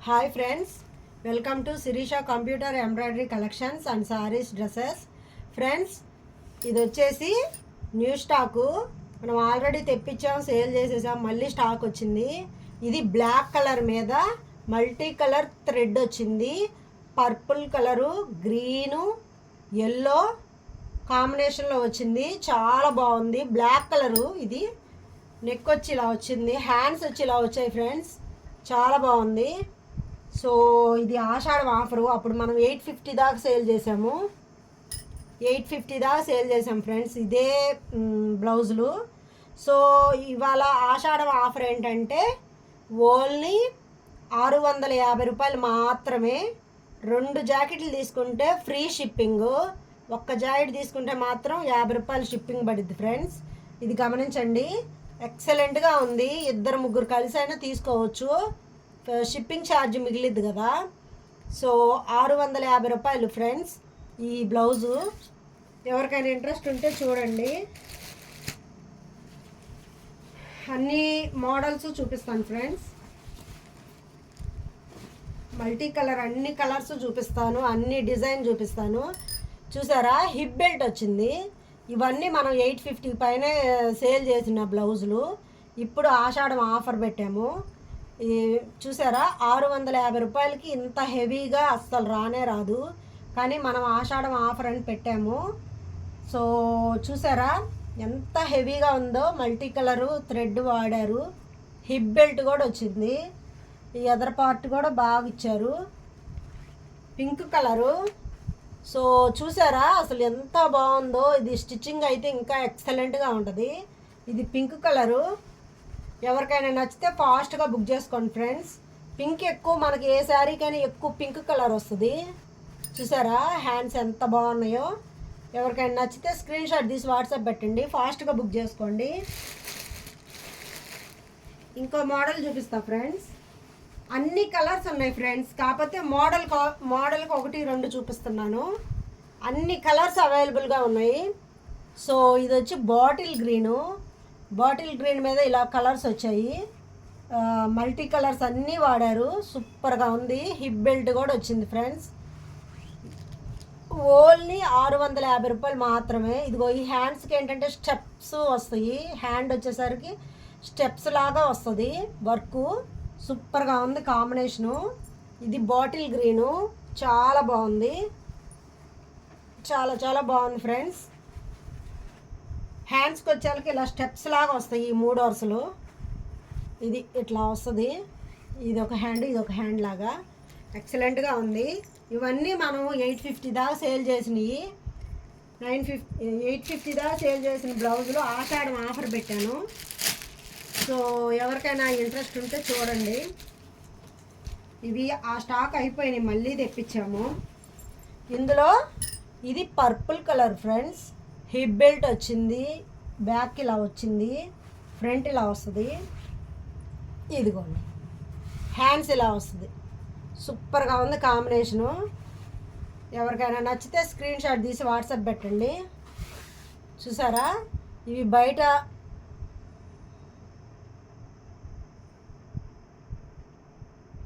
Hi friends, welcome to Shirisha computer embroidery collections and saris dresses. Friends, ఇది వచ్చేసి new stock. మనం already తెప్పించాం, sale చేసేసాం, మళ్ళీ స్టాక్ వచ్చింది. ఇది బ్లాక్ కలర్ మీద మల్టీ కలర్ థ్రెడ్ వచ్చింది. పర్పుల్ కలరు, గ్రీను, ఎల్లో కాంబినేషన్లో వచ్చింది. చాలా బాగుంది. Black colour. ఇది నెక్ వచ్చి ఇలా వచ్చింది, హ్యాండ్స్ వచ్చి ఇలా వచ్చాయి ఫ్రెండ్స్. చాలా బాగుంది. సో ఇది ఆషాఢం ఆఫరు. అప్పుడు మనం 850 దాకా సేల్ చేసాము. 850 దాకా సేల్ చేసాం ఫ్రెండ్స్ ఇదే బ్లౌజులు. సో ఇవాళ ఆషాఢం ఆఫర్ ఏంటంటే ఓన్లీ 650 రూపాయలు మాత్రమే. 2 జాకెట్లు తీసుకుంటే ఫ్రీ షిప్పింగ్. ఒక్క జాకెట్ తీసుకుంటే మాత్రం 50 రూపాయలు షిప్పింగ్ పడుద్ది ఫ్రెండ్స్. ఇది గమనించండి. ఎక్సలెంట్గా ఉంది. 2-3 కలిసి అయినా తీసుకోవచ్చు. షిప్పింగ్ ఛార్జ్ మిగిలిద్ది కదా. సో 650 రూపాయలు ఫ్రెండ్స్ ఈ బ్లౌజు. ఎవరికైనా ఇంట్రెస్ట్ ఉంటే చూడండి. అన్ని మోడల్స్ చూపిస్తాను ఫ్రెండ్స్. మల్టీ కలర్ అన్ని కలర్స్ చూపిస్తాను, అన్ని డిజైన్ చూపిస్తాను. చూసారా, హిప్ బెల్ట్ వచ్చింది. ఇవన్నీ మనం 850 పైనే సేల్ చేసిన బ్లౌజులు. ఇప్పుడు ఆషాఢం ఆఫర్ పెట్టాము. చూసారా, 650 రూపాయలకి ఇంత హెవీగా అస్సలు రానే రాదు. కానీ మనం ఆషాఢం ఆఫర్ అని పెట్టాము. సో చూసారా ఎంత హెవీగా ఉందో. మల్టీ కలరు థ్రెడ్ వాడారు. హిప్ బెల్ట్ కూడా వచ్చింది. ఈ అదర్ పార్ట్ కూడా బాగా ఇచ్చారు. Pink colour. సో చూసారా అసలు ఎంత బాగుందో. ఇది స్టిచ్చింగ్ అయితే ఇంకా ఎక్సలెంట్గా ఉంటుంది. ఇది పింక్ కలరు. ఎవరికైనా నచ్చితే ఫాస్ట్గా బుక్ చేసుకోండి ఫ్రెండ్స్. పింక్ ఎక్కువ మనకి ఏ శారీకైనా ఎక్కువ పింక్ కలర్ వస్తుంది. చూసారా హ్యాండ్స్ ఎంత బాగున్నాయో. ఎవరికైనా నచ్చితే స్క్రీన్ షాట్ తీసి వాట్సాప్ పెట్టండి, ఫాస్ట్గా బుక్ చేసుకోండి. ఇంకో మోడల్ చూపిస్తా ఫ్రెండ్స్. అన్ని కలర్స్ ఉన్నాయి ఫ్రెండ్స్. కాకపోతే మోడల్కి 1-2 చూపిస్తున్నాను. అన్ని కలర్స్ అవైలబుల్గా ఉన్నాయి. సో ఇది వచ్చి బాటిల్ గ్రీను. బాటిల్ గ్రీన్ మీద ఇలా కలర్స్ వచ్చాయి. మల్టీ కలర్స్ అన్నీ వాడారు. సూపర్గా ఉంది. హిప్ బెల్ట్ కూడా వచ్చింది ఫ్రెండ్స్. ఓన్లీ 650 రూపాయలు మాత్రమే. ఇదిగో ఈ హ్యాండ్స్కి ఏంటంటే స్టెప్స్ వస్తాయి. హ్యాండ్ వచ్చేసరికి స్టెప్స్ లాగా వస్తుంది వర్క్. సూపర్గా ఉంది కాంబినేషను. ఇది బాటిల్ గ్రీను. చాలా బాగుంది. చాలా చాలా బాగుంది ఫ్రెండ్స్. హ్యాండ్స్కి వచ్చేసరికి ఇలా స్టెప్స్ లాగా వస్తాయి. ఈ 3 వరుసలు ఇది ఇట్లా వస్తుంది. ఇది ఒక హ్యాండ్, ఇది ఒక హ్యాండ్ లాగా ఎక్సలెంట్గా ఉంది. ఇవన్నీ మనం 850 దాకా సేల్ చేసినవి. 850 దాకా సేల్ చేసిన బ్లౌజులు ఆషాఢం ఆఫర్ పెట్టాను. సో ఎవరికైనా ఇంట్రెస్ట్ ఉంటే చూడండి. ఇవి ఆ స్టాక్ అయిపోయినాయి, మళ్ళీ తెప్పించాము. ఇందులో ఇది purple colour friends. Hip belt వచ్చింది. బ్యాక్ ఇలా వచ్చింది, ఫ్రంట్ ఇలా వస్తుంది. ఇదిగోండి హ్యాండ్స్ ఇలా వస్తుంది. సూపర్గా ఉంది కాంబినేషను. ఎవరికైనా నచ్చితే స్క్రీన్ షాట్ తీసి వాట్సాప్ పెట్టండి. చూసారా, ఇవి బయట